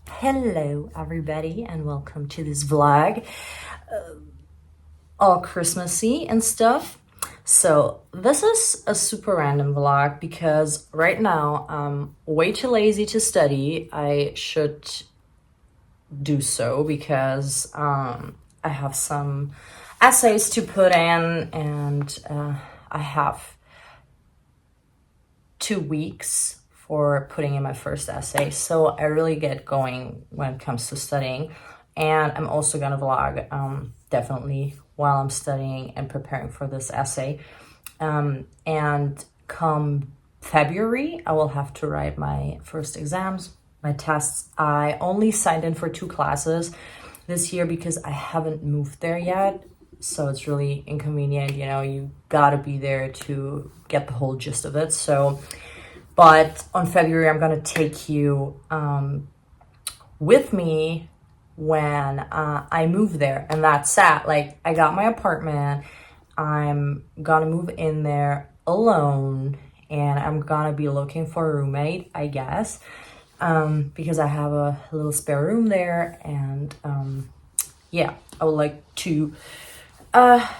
Hello everybody and welcome to this vlog, all Christmassy and stuff. So this is a super random vlog because right now I'm way too lazy to study. I should do so because I have some essays to put in, and I have 2 weeks for putting in my first essay, so I really get going when it comes to studying. And I'm also gonna vlog definitely while I'm studying and preparing for this essay. And come February, I will have to write my first exams, my tests. I only signed in for 2 classes this year because I haven't moved there yet. So it's really inconvenient, you gotta be there to get the whole gist of it. So, but on February, I'm gonna take you with me when I move there. And that's sad. Like, I got my apartment. I'm gonna move in there alone, and I'm gonna be looking for a roommate, I guess, because I have a little spare room there. And yeah, I would like to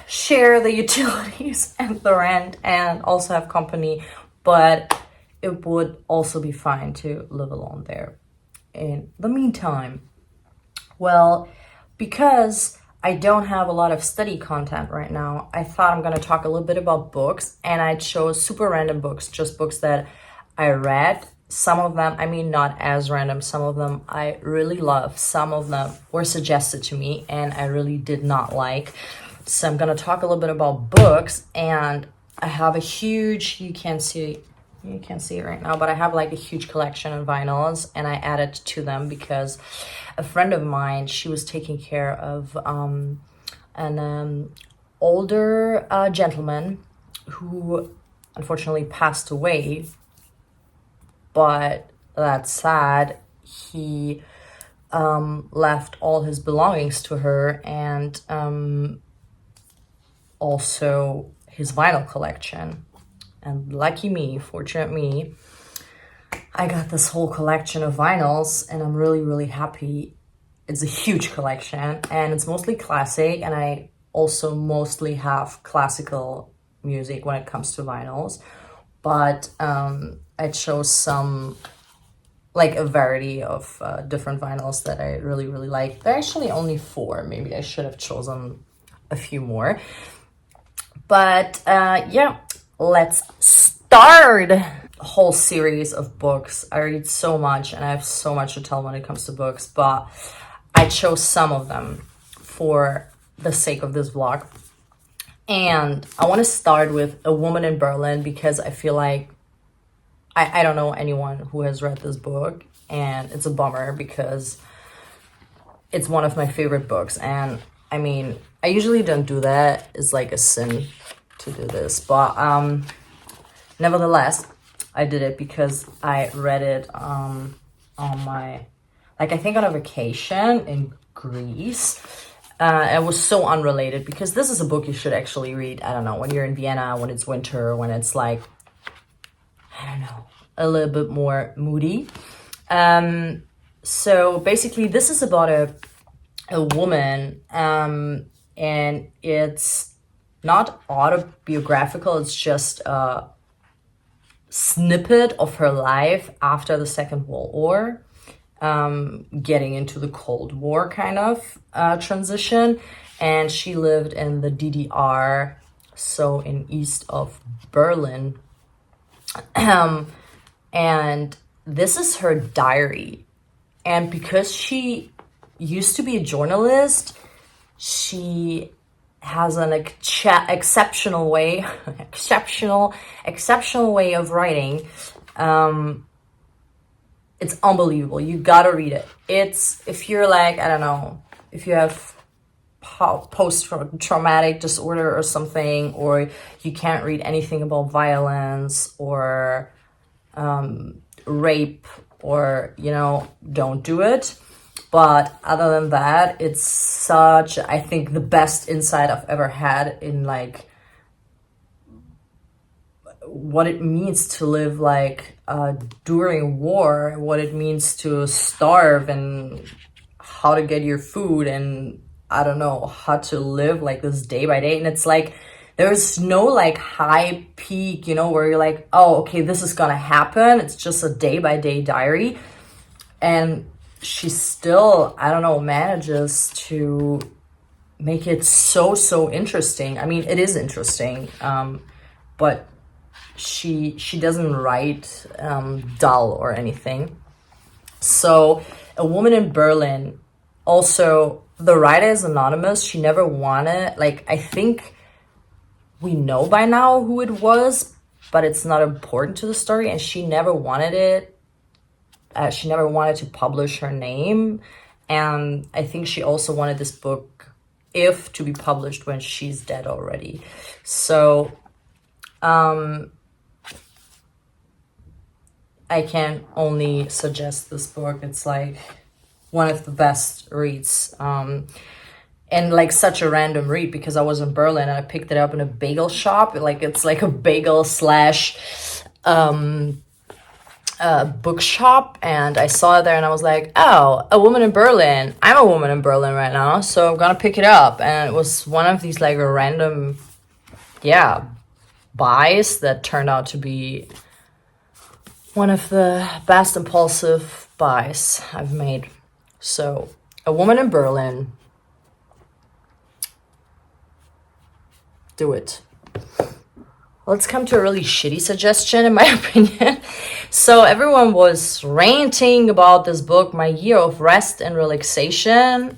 share the utilities and the rent and also have company, but it would also be fine to live alone there in the meantime. Well, because I don't have a lot of study content right now, I thought I'm going to talk a little bit about books, and I chose super random books, just books that I read. Some of them, I mean, not as random. Some of them I really love. Some of them were suggested to me and I really did not like. So I'm going to talk a little bit about books, and I have a huge, you can't see it right now, but I have like a huge collection of vinyls, and I added to them because a friend of mine, she was taking care of an older gentleman who unfortunately passed away, but that's sad. He left all his belongings to her, and also his vinyl collection. And lucky me, fortunate me, I got this whole collection of vinyls, and I'm really, really happy. It's a huge collection, and it's mostly classic, and I also mostly have classical music when it comes to vinyls. But I chose some, like a variety of different vinyls that I really, really like. There are actually only 4. Maybe I should have chosen a few more. But yeah, let's start a whole series of books. I read so much and I have so much to tell when it comes to books, but I chose some of them for the sake of this vlog. And I want to start with A Woman in Berlin because I feel like I don't know anyone who has read this book, and it's a bummer because it's one of my favorite books. And I mean, I usually don't do that. It's like a sin to do this, but nevertheless, I did it because I read it on my, like, I think on a vacation in Greece. It was so unrelated because this is a book you should actually read, I don't know, when you're in Vienna, when it's winter, when it's like, I don't know, a little bit more moody. So basically this is about a woman, and it's not autobiographical. It's just a snippet of her life after the Second World War, getting into the Cold War kind of transition. And she lived in the DDR, so in east of Berlin. And this is her diary. And because she used to be a journalist, she has an exceptional way of writing. It's unbelievable. You gotta read it. It's, if you're like, I don't know, if you have post-traumatic disorder or something, or you can't read anything about violence or rape, or don't do it. But other than that, it's such, I think, the best insight I've ever had in like what it means to live like during war, what it means to starve, and how to get your food, and I don't know, how to live like this day by day. And it's like there's no like high peak, you know, where you're like, oh, okay, this is gonna happen. It's just a day by day diary. And she still, I don't know, manages to make it so interesting. I mean, it is interesting, but she doesn't write dull or anything. So A Woman in Berlin, also the writer is anonymous. She never wanted, like, I think we know by now who it was, but it's not important to the story, and she never wanted it. She never wanted to publish her name, and I think she also wanted this book to be published when she's dead already. So I can only suggest this book. It's like one of the best reads, and like such a random read, because I was in Berlin and I picked it up in a bagel shop. Like it's like a bagel slash bookshop, and I saw it there and I was like, oh, A Woman in Berlin. I'm a woman in Berlin right now, so I'm gonna pick it up. And it was one of these like random buys that turned out to be one of the best impulsive buys I've made. So A Woman in Berlin, do it. Let's come to a really shitty suggestion, in my opinion. So everyone was ranting about this book, My Year of Rest and Relaxation.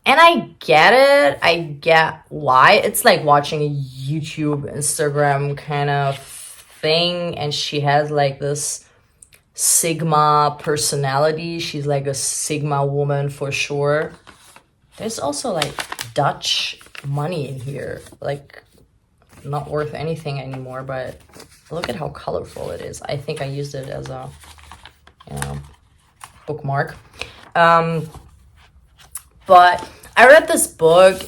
And I get it. I get why. It's like watching a YouTube, Instagram kind of thing. And she has like this Sigma personality. She's like a Sigma woman for sure. There's also like Dutch money in here. Like, not worth anything anymore, but look at how colorful it is. I think I used it as a bookmark. But I read this book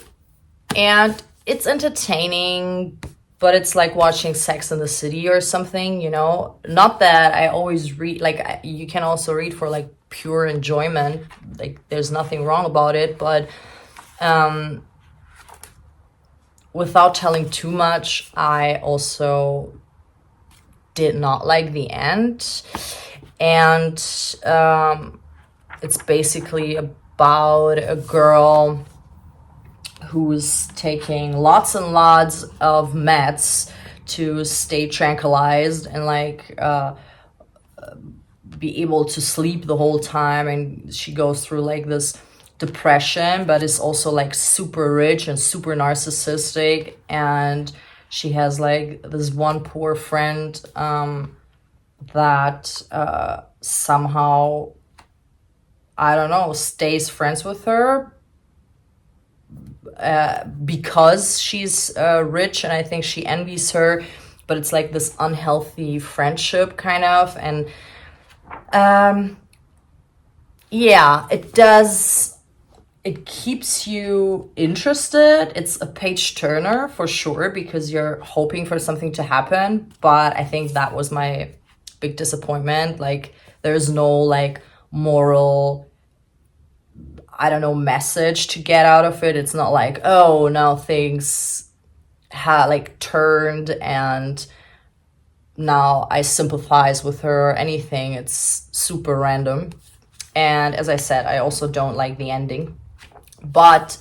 and it's entertaining, but it's like watching Sex and the City or something, you know. Not that I always read, like you can also read for like pure enjoyment, like there's nothing wrong about it, but without telling too much, I also did not like the end. And it's basically about a girl who's taking lots and lots of meds to stay tranquilized and like be able to sleep the whole time. And she goes through like this depression, but is also like super rich and super narcissistic, and she has like this one poor friend that somehow, I don't know, stays friends with her because she's rich, and I think she envies her, but it's like this unhealthy friendship kind of. And it keeps you interested. It's a page turner for sure, because you're hoping for something to happen. But I think that was my big disappointment. Like, there's no like moral, I don't know, message to get out of it. It's not like, oh, now things like turned and now I sympathize with her or anything. It's super random. And as I said, I also don't like the ending. But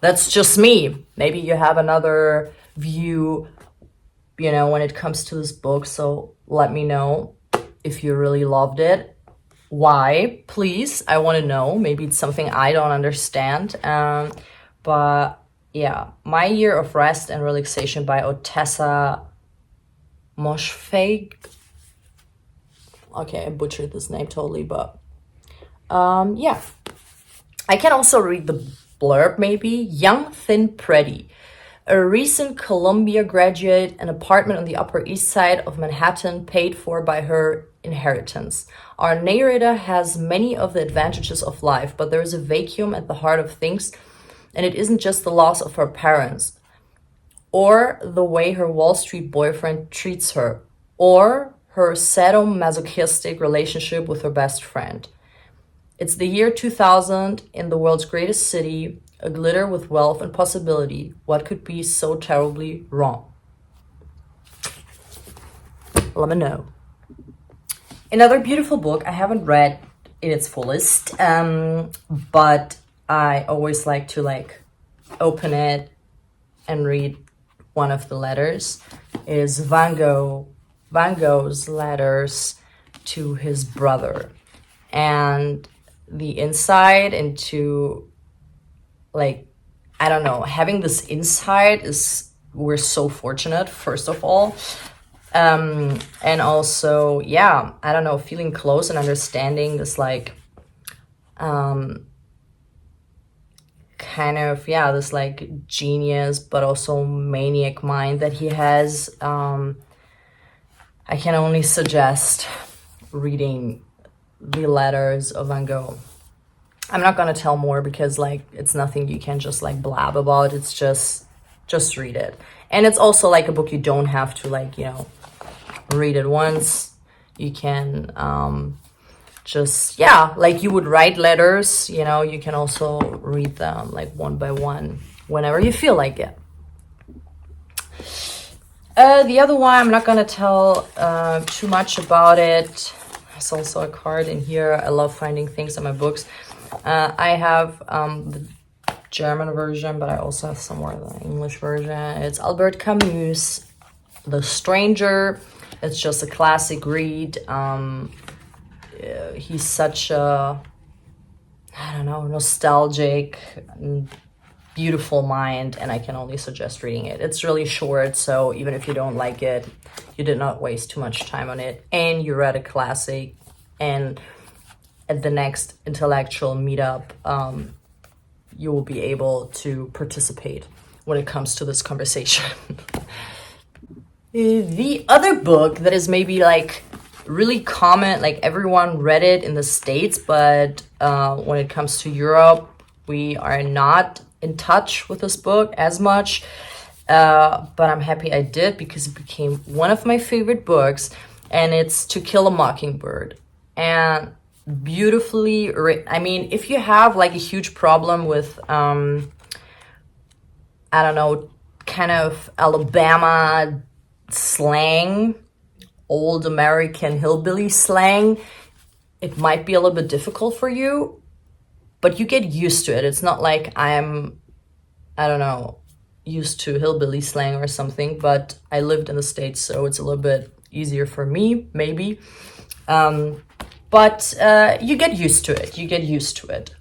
that's just me. Maybe you have another view, you know, when it comes to this book. So let me know if you really loved it. Why? Please, I want to know. Maybe it's something I don't understand. But yeah, My Year of Rest and Relaxation by Otessa Moshfegh. Okay, I butchered this name totally, but yeah. I can also read the blurb maybe. Young, thin, pretty. A recent Columbia graduate, an apartment on the Upper East Side of Manhattan paid for by her inheritance. Our narrator has many of the advantages of life, but there is a vacuum at the heart of things, and it isn't just the loss of her parents. or the way her Wall Street boyfriend treats her, or her sadomasochistic relationship with her best friend. It's the year 2000 in the world's greatest city, aglitter with wealth and possibility. What could be so terribly wrong? Let me know. Another beautiful book I haven't read in its fullest, but I always like to open it and read one of the letters. Is Van Gogh's letters to his brother, and the insight into, I don't know, having this insight is, we're so fortunate, first of all. And also, yeah, I don't know, feeling close and understanding this this genius but also maniac mind that he has. I can only suggest reading the letters of Van Gogh. I'm not gonna tell more because it's nothing you can just blab about. It's just read it. And it's also a book you don't have to read it once. You can you would write letters, you can also read them one by one whenever you feel like it. The other one, I'm not gonna tell too much about it. There's also a card in here. I love finding things in my books. I have the German version, but I also have somewhere the English version. It's Albert Camus, The Stranger. It's just a classic read. He's such a, I don't know, nostalgic, beautiful mind, and I can only suggest reading it. It's really short, so even if you don't like it, you did not waste too much time on it, and you read a classic. And at the next intellectual meetup, you will be able to participate when it comes to this conversation. The other book that is maybe really common, everyone read it in the States, but when it comes to Europe, we are not in touch with this book as much. But I'm happy I did, because it became one of my favorite books, and it's To Kill a Mockingbird. And beautifully written. I mean, if you have a huge problem with I don't know, kind of Alabama slang, old American hillbilly slang, it might be a little bit difficult for you, but you get used to it. It's not like I don't know, used to hillbilly slang or something, but I lived in the States, so it's a little bit easier for me, maybe. But you get used to it. You get used to it.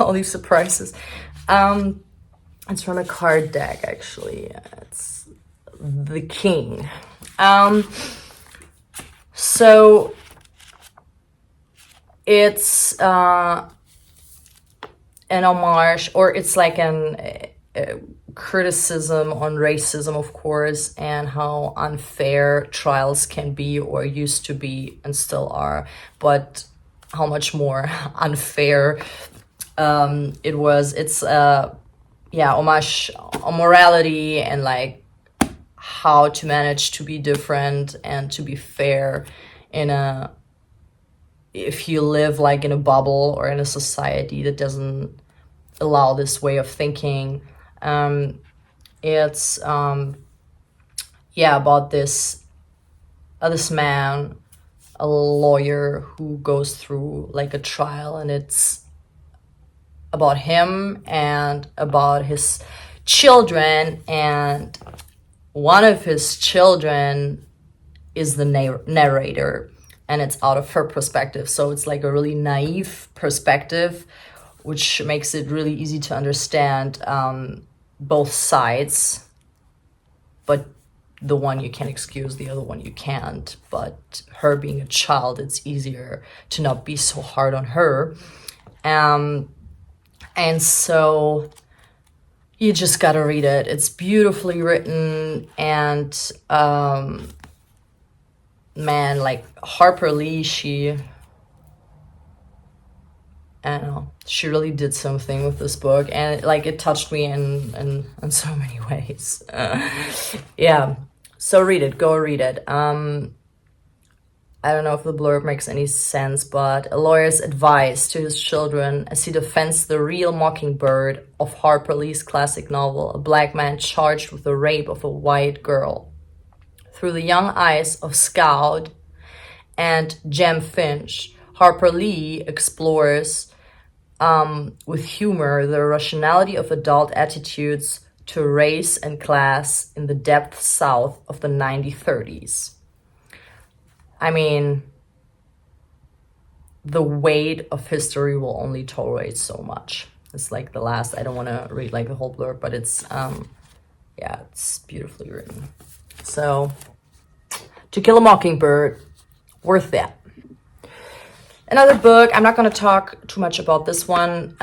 All these surprises. It's from a card deck, actually. It's the King. So it's an homage, or it's a criticism on racism, of course, and how unfair trials can be, or used to be, and still are, but how much more unfair it was. It's homage on morality, and how to manage to be different and to be fair if you live in a bubble or in a society that doesn't allow this way of thinking. It's about this man, a lawyer, who goes through a trial, and it's about him and about his children, and one of his children is the narrator, and it's out of her perspective, so it's a really naive perspective, which makes it really easy to understand both sides, but the one you can excuse, the other one you can't. But her being a child, it's easier to not be so hard on her. And so you just gotta read it. It's beautifully written, and man, Harper Lee, she I don't know, she really did something with this book, and like it touched me in so many ways. Yeah, so read it, go read it. I don't know if the blurb makes any sense, but a lawyer's advice to his children as he defends the real mockingbird of Harper Lee's classic novel, a black man charged with the rape of a white girl. Through the young eyes of Scout and Jem Finch, Harper Lee explores with humor the rationality of adult attitudes to race and class in the depth South of the 1930s. I mean, the weight of history will only tolerate so much. It's like the last, I don't want to read like the whole blurb, but it's, yeah, it's beautifully written. So, To Kill a Mockingbird, worth that. Another book, I'm not going to talk too much about this one,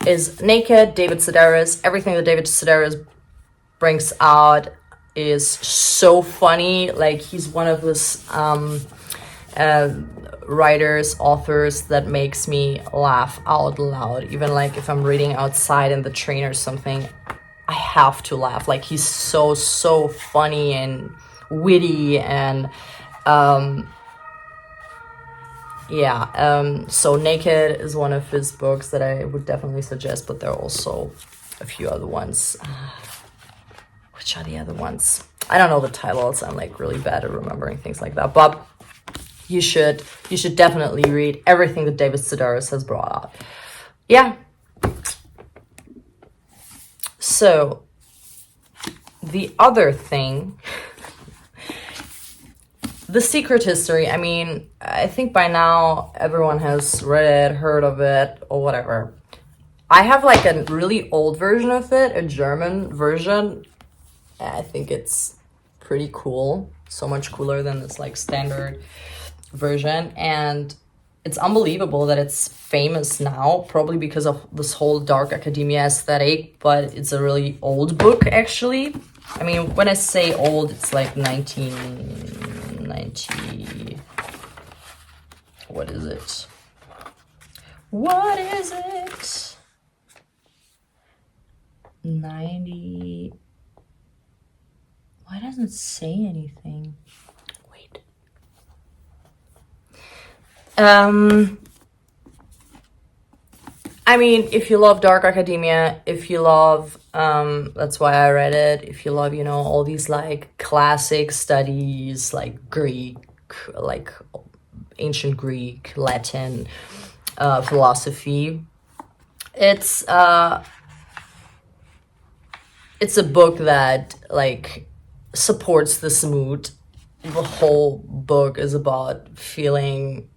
is Naked, David Sedaris. Everything that David Sedaris brings out is so funny. Like, he's one of those writers, authors that makes me laugh out loud. Even like if I'm reading outside in the train or something, I have to laugh. Like, he's so funny and witty, and so Naked is one of his books that I would definitely suggest, but there are also a few other ones. Which are the other ones? I don't know the titles. I'm like really bad at remembering things like that. But you should definitely read everything that David Sedaris has brought out. Yeah. So the other thing, The Secret History. I mean, I think by now everyone has read it, heard of it, or whatever. I have like a really old version of it, a German version. I think it's pretty cool. So much cooler than this like standard version. And it's unbelievable that it's famous now, probably because of this whole dark academia aesthetic, but it's a really old book actually. I mean, when I say old, it's like 1990. What is it? What is it? 90. Why doesn't it say anything? Wait. I mean, if you love dark academia, if you love, that's why I read it. If you love, you know, all these like classic studies, like Greek, like ancient Greek, Latin, philosophy, it's a book that like supports this mood. The whole book is about feeling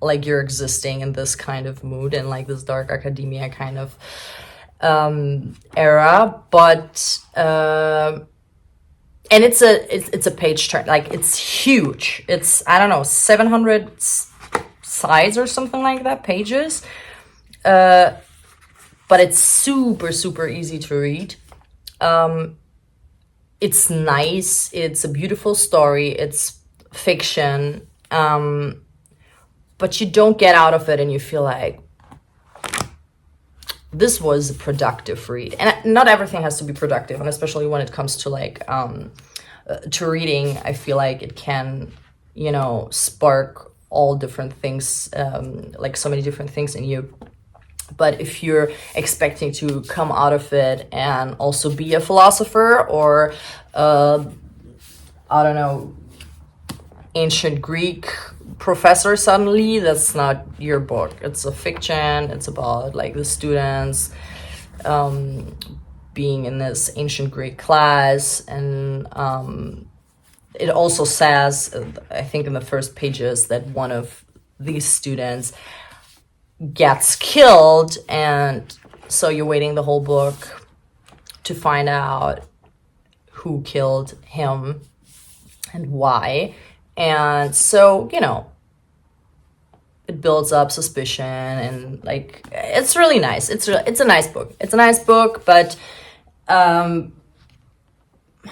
like you're existing in this kind of mood and like this dark academia kind of era, but and it's a page turn, like it's huge. It's, I don't know, 700 sides or something like that, pages, but it's super easy to read. It's nice, it's a beautiful story, it's fiction, but you don't get out of it and you feel like this was a productive read. And not everything has to be productive, and especially when it comes to like to reading, I feel like it can, you know, spark all different things, like so many different things in you. But if you're expecting to come out of it and also be a philosopher or, I don't know, ancient Greek professor suddenly, that's not your book. It's a fiction. It's about like the students being in this ancient Greek class. And it also says, I think in the first pages, that one of these students gets killed, and so you're waiting the whole book to find out who killed him and why. And so, you know, it builds up suspicion, and like it's really nice. It's a nice book. It's a nice book, but I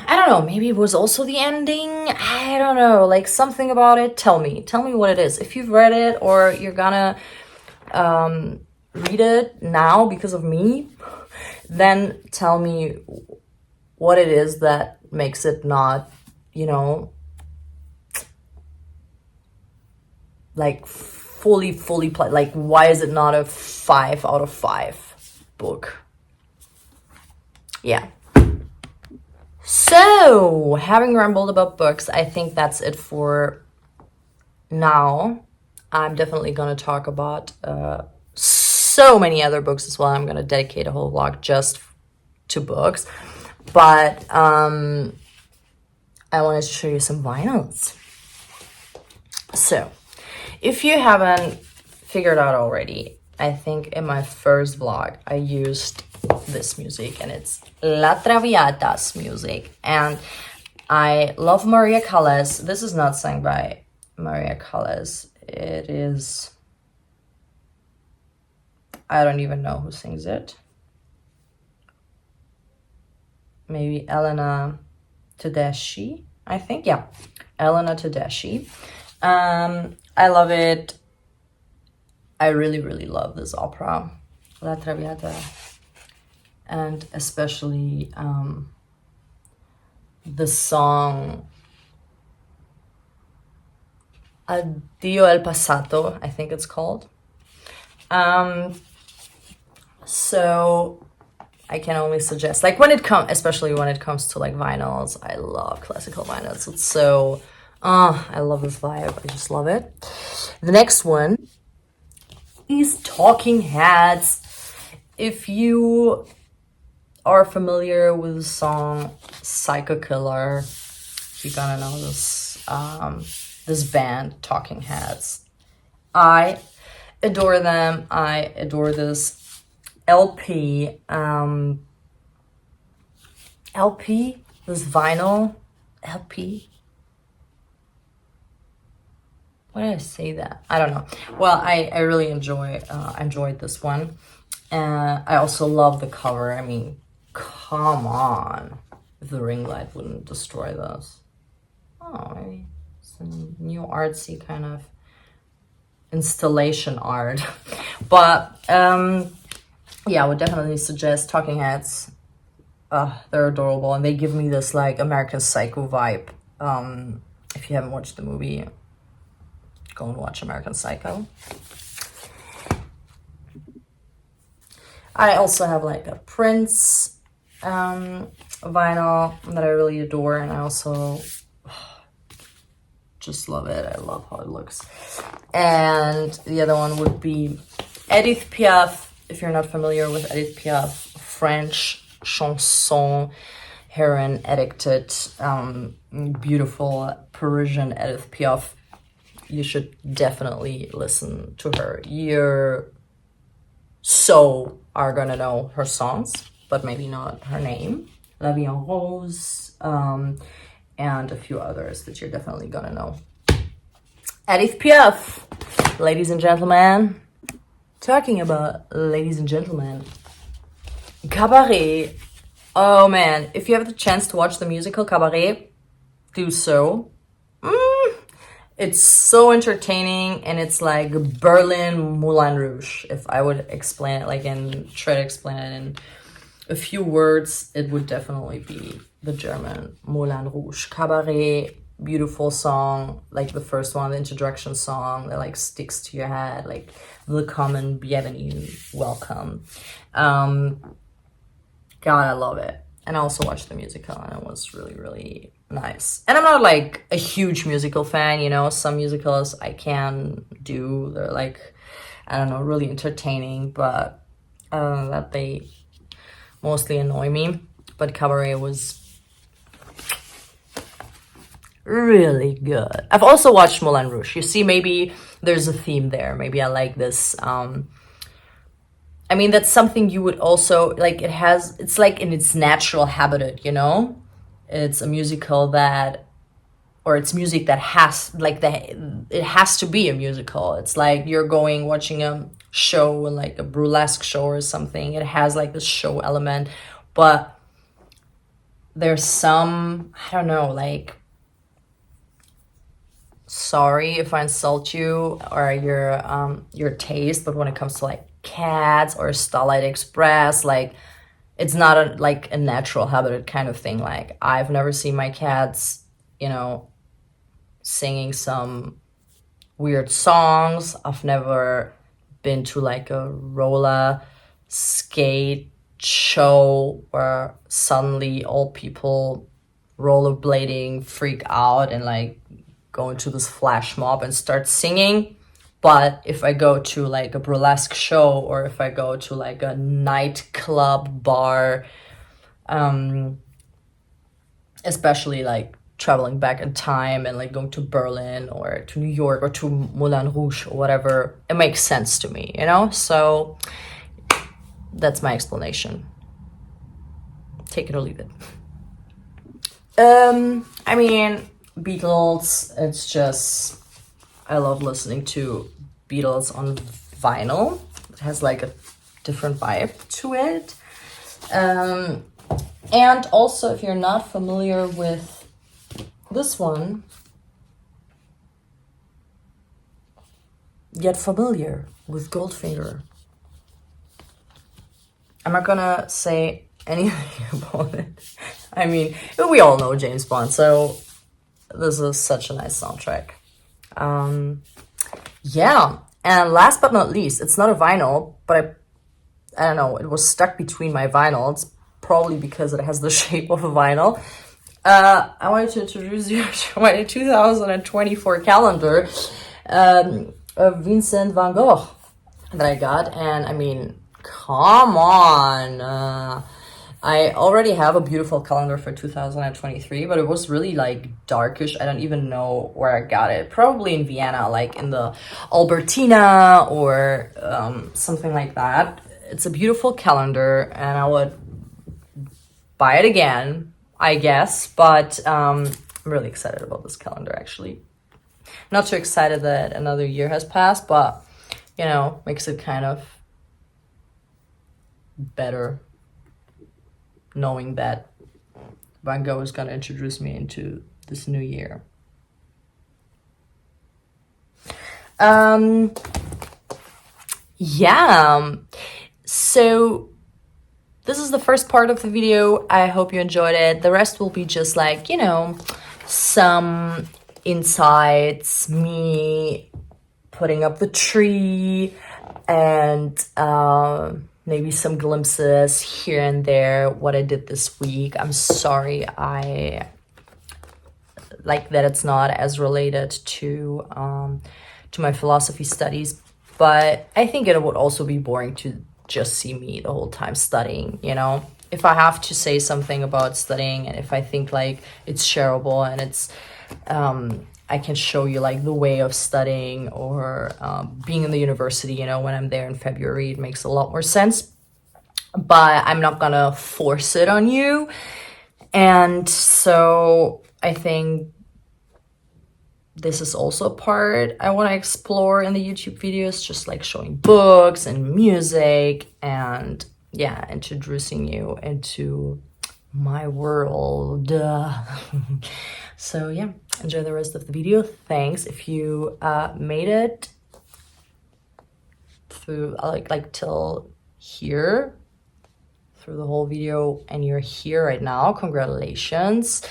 don't know, maybe it was also the ending. I don't know, like something about it. Tell me what it is. If you've read it or you're gonna read it now because of me, then tell me what it is that makes it not, like fully like why is it not a 5 out of 5 book? Yeah. So, having rambled about books, I think that's it for now. I'm definitely going to talk about so many other books as well. I'm going to dedicate a whole vlog just to books. But I wanted to show you some vinyls. So, if you haven't figured out already, I think in my first vlog I used this music, and it's La Traviata's music, and I love Maria Callas. This is not sung by Maria Callas. It is, I don't even know who sings it. Maybe Elena Tedeschi, I think. Yeah, Elena Tedeschi. I love it. I really, really love this opera, La Traviata. And especially the song Addio el Passato, I think it's called. So I can only suggest, like, especially when it comes to like vinyls, I love classical vinyls. It's so, I love this vibe. I just love it. The next one is Talking Heads. If you are familiar with the song Psycho Killer, you're gonna know this this band, Talking Heads. I adore them. I adore this LP. This vinyl LP. Why did I say that? I don't know. Well, I really enjoyed this one. I also love the cover. I mean, come on. If the ring light wouldn't destroy this. Oh, maybe some new artsy kind of installation art. But yeah, I would definitely suggest Talking Heads. They're adorable, and they give me this like American Psycho vibe. If you haven't watched the movie, go and watch American Psycho. I also have like a Prince vinyl that I really adore, and I also just love it. I love how it looks. And the other one would be Edith Piaf. If you're not familiar with Edith Piaf, French chanson heroine, addicted, beautiful Parisian Edith Piaf. You should definitely listen to her. You're are gonna know her songs, but maybe not her name. La Vie en Rose, and a few others that you're definitely gonna know. Edith Piaf, ladies and gentlemen. Talking about ladies and gentlemen, Cabaret. Oh man, if you have the chance to watch the musical Cabaret, do so. It's so entertaining, and it's like Berlin Moulin Rouge. If I would explain it try to explain it in a few words, it would definitely be the German Moulin Rouge. Cabaret, beautiful song, like the first one, the introduction song that like sticks to your head, like Willkommen, Bienvenue, welcome. God, I love it. And I also watched the musical, and it was really, really nice. And I'm not like a huge musical fan, some musicals I can do. They're like, I don't know, really entertaining, but that they mostly annoy me. But Cabaret was really good. I've also watched Moulin Rouge. You see, maybe there's a theme there. Maybe I like this. I mean, that's something you would also like. It's like in its natural habitat, It's a musical it's music that has it has to be a musical. It's like you're watching a show, like a burlesque show or something. It has like this show element, but there's some, I don't know, like sorry if I insult you or your taste, but when it comes to like cats or Starlight Express, like it's not a natural habitat kind of thing. Like I've never seen my cats, you know, singing some weird songs. I've never been to like a roller skate show where suddenly all people rollerblading freak out and like go into this flash mob and start singing. But if I go to like a burlesque show or if I go to like a nightclub bar, especially like traveling back in time and like going to Berlin or to New York or to Moulin Rouge or whatever, it makes sense to me, you know? So that's my explanation. Take it or leave it. I mean, Beatles, it's just, I love listening to Beatles on vinyl. It has like a different vibe to it. And also, if you're not familiar with this one, get familiar with Goldfinger. I'm not gonna say anything about it. I mean, we all know James Bond, so this is such a nice soundtrack. Yeah, and last but not least, it's not a vinyl, but I don't know, it was stuck between my vinyls, probably because it has the shape of a vinyl. I wanted to introduce you to my 2024 calendar of Vincent van Gogh that I got. And I mean, come on. I already have a beautiful calendar for 2023, but it was really like darkish. I don't even know where I got it. Probably in Vienna, like in the Albertina or something like that. It's a beautiful calendar and I would buy it again, I guess, but I'm really excited about this calendar, actually. Not too excited that another year has passed, but, you know, makes it kind of better knowing that Van Gogh is going to introduce me into this new year. Yeah, so this is the first part of the video. I hope you enjoyed it. The rest will be just like, you know, some insights, me putting up the tree, and maybe some glimpses here and there, what I did this week. I'm sorry I like that it's not as related to my philosophy studies, but I think it would also be boring to just see me the whole time studying, you know? If I have to say something about studying and if I think like it's shareable and it's I can show you like the way of studying or being in the university, you know, when I'm there in February, it makes a lot more sense. But I'm not gonna force it on you. And so I think this is also a part I want to explore in the YouTube videos, just like showing books and music and yeah, introducing you into my world. So yeah, enjoy the rest of the video. Thanks if you made it through like till here, through the whole video, and you're here right now. Congratulations.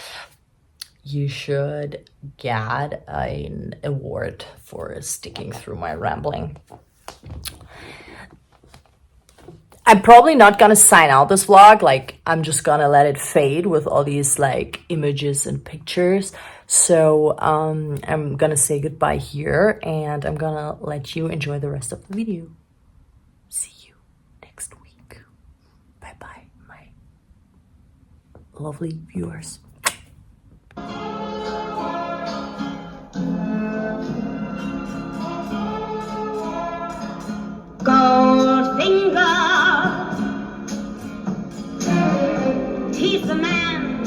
You should get an award for sticking through my rambling. I'm probably not gonna sign out this vlog. Like, I'm just gonna let it fade with all these like images and pictures. So I'm gonna say goodbye here and I'm gonna let you enjoy the rest of the video. See you next week. Bye-bye, my lovely viewers. Goldfinger, he's the man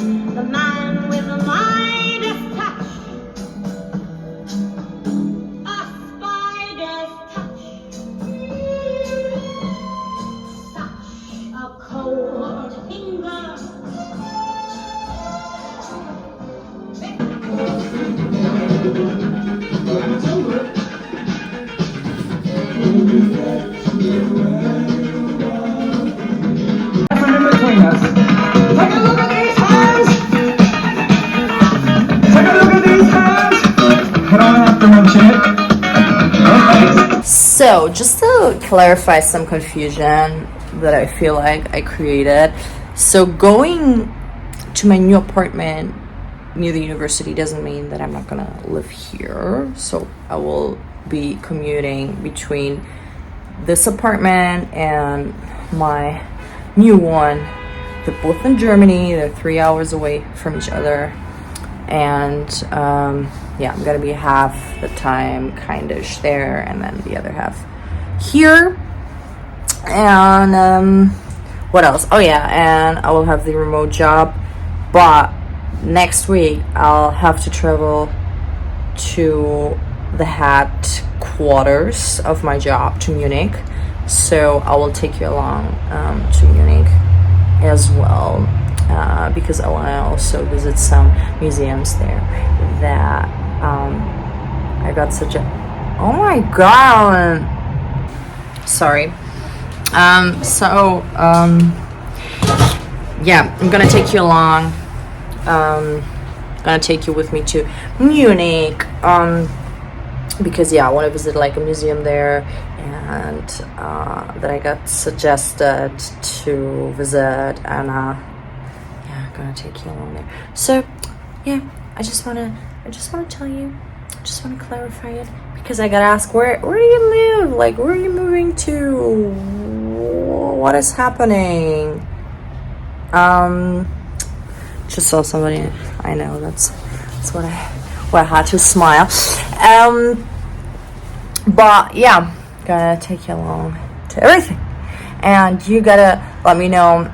with the Midas touch, a spider's touch, such a cold finger. In between us. Take a look at these hands. Take a look at these hands. You don't have to mention it. Okay. So, just to clarify some confusion that I feel like I created. So, going to my new apartment near the university doesn't mean that I'm not gonna live here. So, I will be commuting between this apartment and my new one. They're both in Germany. They're 3 hours away from each other. And yeah, I'm gonna be half the time kind-ish there and then the other half here. And what else? Oh yeah, and I will have the remote job, but next week I'll have to travel to the headquarters of my job, to Munich. So I will take you along to Munich as well, because I want to also visit some museums there that I got such a, oh my god, sorry. Yeah, I'm gonna take you along. Gonna take you with me to Munich, because yeah, I want to visit like a museum there, and that I got suggested to visit, and yeah, I'm gonna take you along there. So yeah, I just wanna tell you, I just wanna clarify it, because I got asked, where do you live? Like, where are you moving to? What is happening? Just saw somebody I know. That's what I had to smile. But yeah, gotta take you along to everything, and you gotta let me know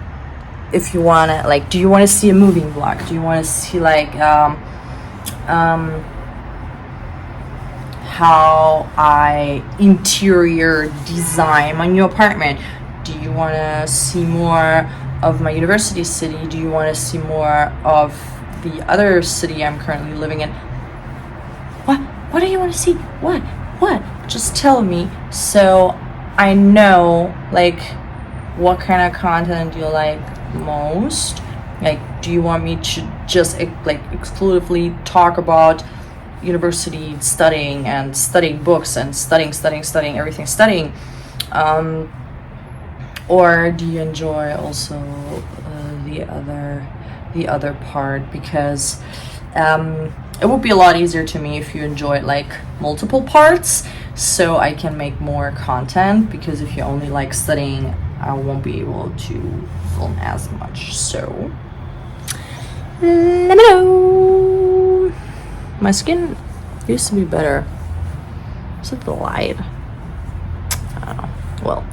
if you wanna, like, do you want to see a moving vlog? Do you want to see like how I interior design my new apartment? Do you want to see more of my university city? Do you want to see more of the other city I'm currently living in? What do you want to see? What? Just tell me, so I know like what kind of content you like most. Like, do you want me to just like exclusively talk about university studying and studying books and studying everything, or do you enjoy also the other part? Because it would be a lot easier to me if you enjoy like multiple parts, so I can make more content, because if you only like studying, I won't be able to film as much. So let me know. My skin used to be better. Is it the light? I don't know. Well,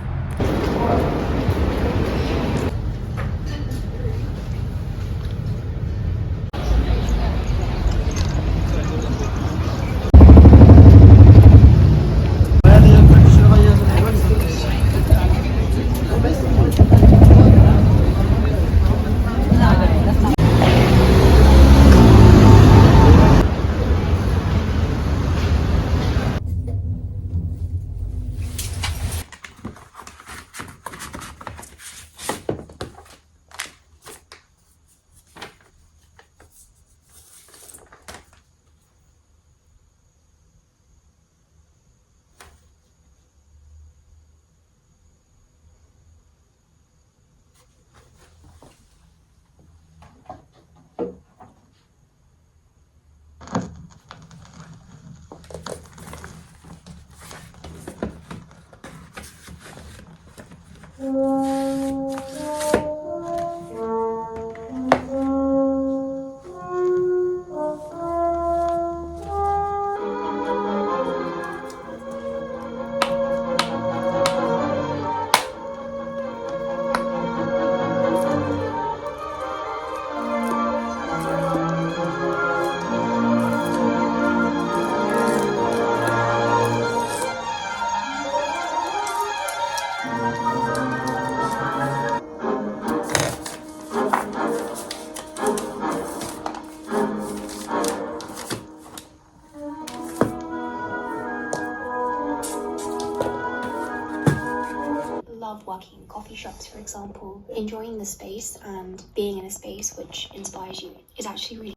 love working in coffee shops, for example. Enjoying the space and being in a space which inspires you is actually really